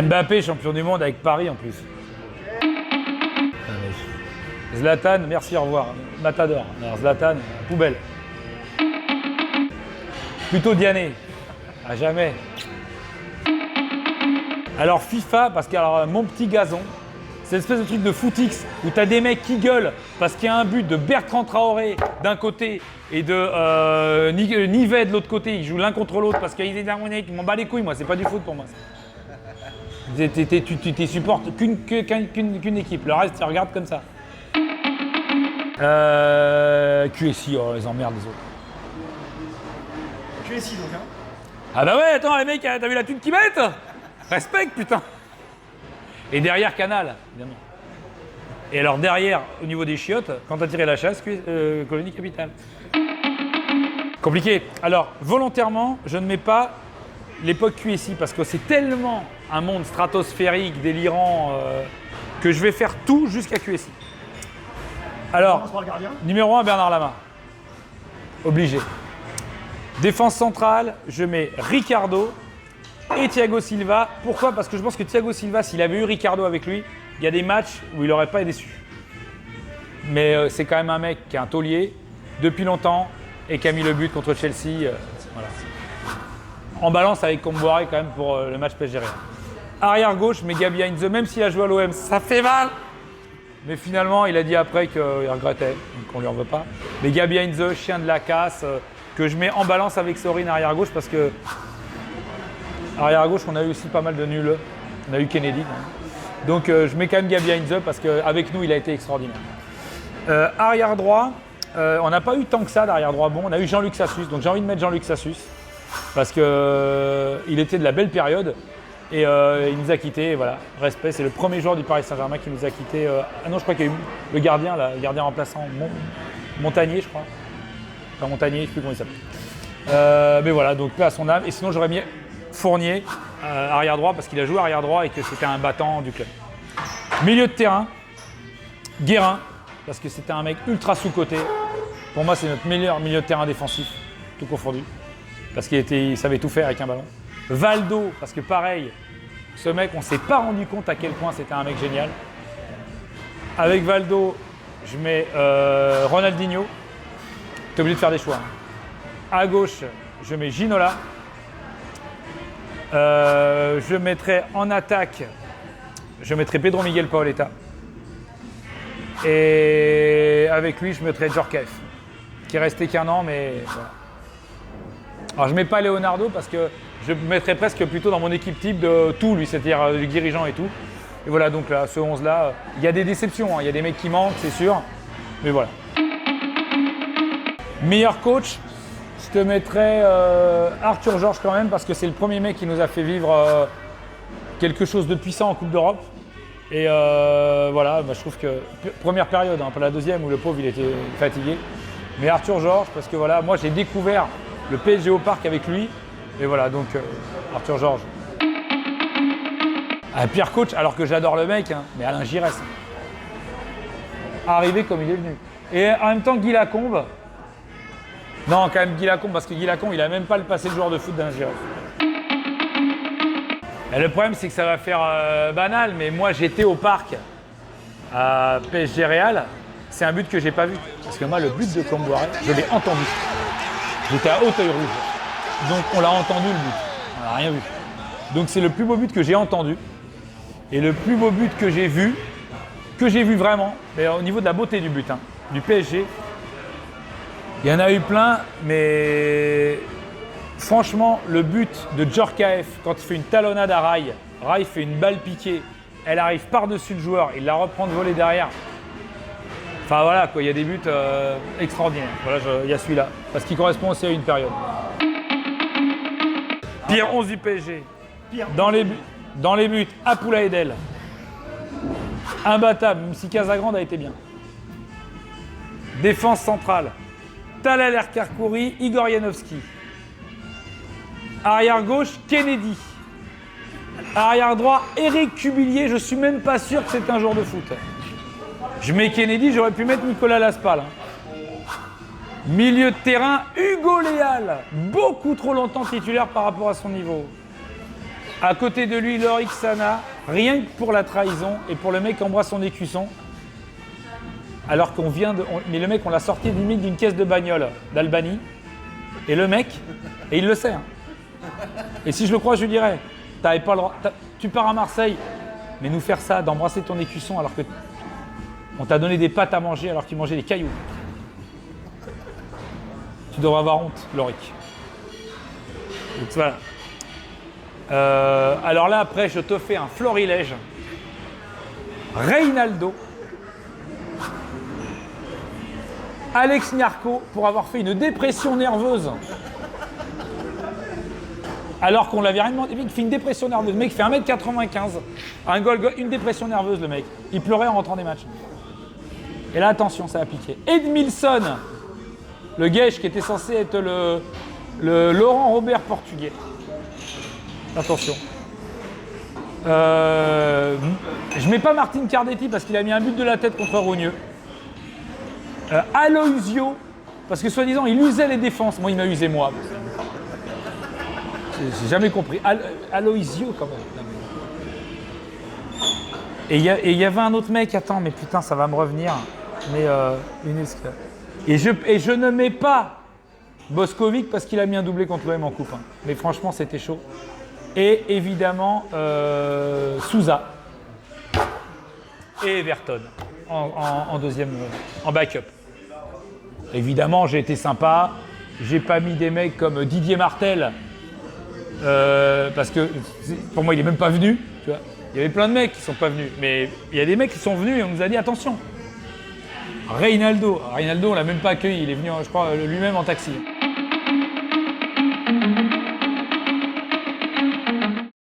Mbappé, champion du monde avec Paris en plus. Zlatan, merci, au revoir. Matador. Alors Zlatan, poubelle. Plutôt Diané. À jamais. Alors FIFA, parce que alors, mon petit gazon, c'est une espèce de truc de footix où tu as des mecs qui gueulent parce qu'il y a un but de Bertrand Traoré d'un côté et de Nivet de l'autre côté. Ils jouent l'un contre l'autre parce qu'ils m'en bat les couilles, moi. C'est pas du foot pour moi. Tu supportes qu'une équipe. Le reste, tu regardes comme ça. QSI, oh, les emmerdes des autres. QSI donc, hein. Ah bah ouais, attends, les mecs, t'as vu la thune qu'ils mettent? Respecte, putain. Et derrière, Canal, évidemment. Et alors derrière, au niveau des chiottes, quand t'as tiré la chasse, colonie capitale. Compliqué. Alors, volontairement, je ne mets pas l'époque QSI parce que c'est tellement un monde stratosphérique, délirant, que je vais faire tout jusqu'à QSI. Alors, numéro 1, Bernard Lama. Obligé. Défense centrale, je mets Ricardo et Thiago Silva. Pourquoi? Parce que je pense que Thiago Silva, s'il avait eu Ricardo avec lui, il y a des matchs où il n'aurait pas été déçu. Mais c'est quand même un mec qui est un taulier depuis longtemps et qui a mis le but contre Chelsea. Voilà. En balance avec Comboiré quand même pour le match PSG Real. Arrière gauche, mais Gabi Heinze, même s'il a joué à l'OM, ça fait mal. Mais finalement, il a dit après qu'il regrettait, donc on lui en veut pas. Mais Gabi Heinze, chien de la casse, que je mets en balance avec Sorine arrière gauche parce que arrière gauche, on a eu aussi pas mal de nuls. On a eu Kennedy. Donc je mets quand même Gabi Heinze parce qu'avec nous, il a été extraordinaire. Arrière droit, on n'a pas eu tant que ça d'arrière droit bon. On a eu Jean-Luc Sassus, donc j'ai envie de mettre Jean-Luc Sassus parce qu'il était de la belle période. Et il nous a quittés, voilà, respect, c'est le premier joueur du Paris Saint-Germain qui nous a quittés. Ah non, je crois qu'il y a eu le gardien, là, le gardien remplaçant, Montagnier, je crois. Enfin, Montagnier, je ne sais plus comment il s'appelle. Mais voilà, donc paix à son âme. Et sinon, j'aurais mis Fournier, arrière droit, parce qu'il a joué arrière droit et que c'était un battant du club. Milieu de terrain, Guérin, parce que c'était un mec ultra sous-coté. Pour moi, c'est notre meilleur milieu de terrain défensif, tout confondu, parce qu'il savait tout faire avec un ballon. Valdo, parce que pareil, ce mec, on ne s'est pas rendu compte à quel point c'était un mec génial. Avec Valdo, je mets Ronaldinho. Tu es obligé de faire des choix. À gauche, je mets Ginola. Je mettrai en attaque, je mettrai Pedro Miguel Paoletta. Et avec lui, je mettrai Djorkaeff, qui est resté qu'un an, mais voilà. Alors je ne mets pas Leonardo parce que je mettrais presque plutôt dans mon équipe type de tout, lui, c'est-à-dire du dirigeant et tout. Et voilà, donc là, ce 11-là, il y a des déceptions, hein, il y a des mecs qui manquent, c'est sûr. Mais voilà. Meilleur coach, je te mettrais Arthur Georges quand même, parce que c'est le premier mec qui nous a fait vivre quelque chose de puissant en Coupe d'Europe. Et voilà, bah, je trouve que première période, hein, pas la deuxième où le pauvre il était fatigué. Mais Arthur Georges, parce que voilà, moi j'ai découvert le PSG au parc avec lui. Et voilà, donc Arthur Georges. Un pire coach, alors que j'adore le mec, hein, mais Alain Giresse. Arrivé comme il est venu. Et en même temps, Guy Lacombe. Non, quand même Guy Lacombe, parce que Guy Lacombe, il a même pas le passé de joueur de foot d'Alain Giresse. Et le problème, c'est que ça va faire banal, mais moi, j'étais au parc à PSG Real. C'est un but que j'ai pas vu. Parce que moi, le but de Comboiré, je l'ai entendu. J'étais à Hauteuil-Rouge. Donc on l'a entendu le but, on n'a rien vu. Donc c'est le plus beau but que j'ai entendu et le plus beau but que j'ai vu vraiment, mais au niveau de la beauté du but, hein, du PSG. Il y en a eu plein, mais franchement le but de Djorkaeff quand il fait une talonnade à Rai fait une balle piquée, elle arrive par-dessus le joueur, il la reprend de voler derrière. Enfin voilà, quoi, il y a des buts extraordinaires. Voilà, il y a celui-là, parce qu'il correspond aussi à une période. Pire 11 du PSG. Dans les buts, Apoula Edel. Imbattable, même si Casagrande a été bien. Défense centrale. Talal Erkarkouri, Igor Yanovski. Arrière gauche, Kennedy. Arrière droit, Eric Cubillier. Je ne suis même pas sûr que c'est un joueur de foot. Je mets Kennedy, j'aurais pu mettre Nicolas Laspal. Hein. Milieu de terrain, Hugo Léal, beaucoup trop longtemps titulaire par rapport à son niveau. À côté de lui, Loïc Sana, rien que pour la trahison et pour le mec qui embrasse son écusson. Alors qu'on vient de... mais le mec, on l'a sorti limite d'une caisse de bagnole d'Albanie. Et le mec, et il le sait. Hein. Et si je le crois, je lui dirais, t'avais pas le droit, tu pars à Marseille, mais nous faire ça, d'embrasser ton écusson alors que on t'a donné des pâtes à manger alors qu'il mangeait des cailloux. Tu devrais avoir honte, Loïc. Donc voilà. Alors là, après, je te fais un florilège. Reynaldo. Alex Niarco pour avoir fait une dépression nerveuse. Alors qu'on l'avait rien demandé. Il fait une dépression nerveuse. Le mec fait 1m95. Un goal, une dépression nerveuse, le mec. Il pleurait en rentrant des matchs. Et là, attention, ça a piqué. Edmilson, le Guèche qui était censé être le Laurent Robert portugais. Attention. Je mets pas Martin Cardetti parce qu'il a mis un but de la tête contre Rougneux. Aloisio, parce que soi-disant, il usait les défenses. Moi, il m'a usé, moi. J'ai jamais compris. Aloisio, quand même. Et il y avait un autre mec, attends, mais putain, ça va me revenir. Mais une esclave. Et je ne mets pas Boskovic parce qu'il a mis un doublé contre l'OM en coupe. Hein. Mais franchement, c'était chaud. Et évidemment, Souza et Everton en deuxième, en backup. Évidemment, j'ai été sympa. J'ai pas mis des mecs comme Didier Martel parce que pour moi, il est même pas venu. Tu vois, il y avait plein de mecs qui sont pas venus, mais il y a des mecs qui sont venus et on nous a dit attention. Reynaldo, on l'a même pas accueilli. Il est venu, je crois, lui-même en taxi.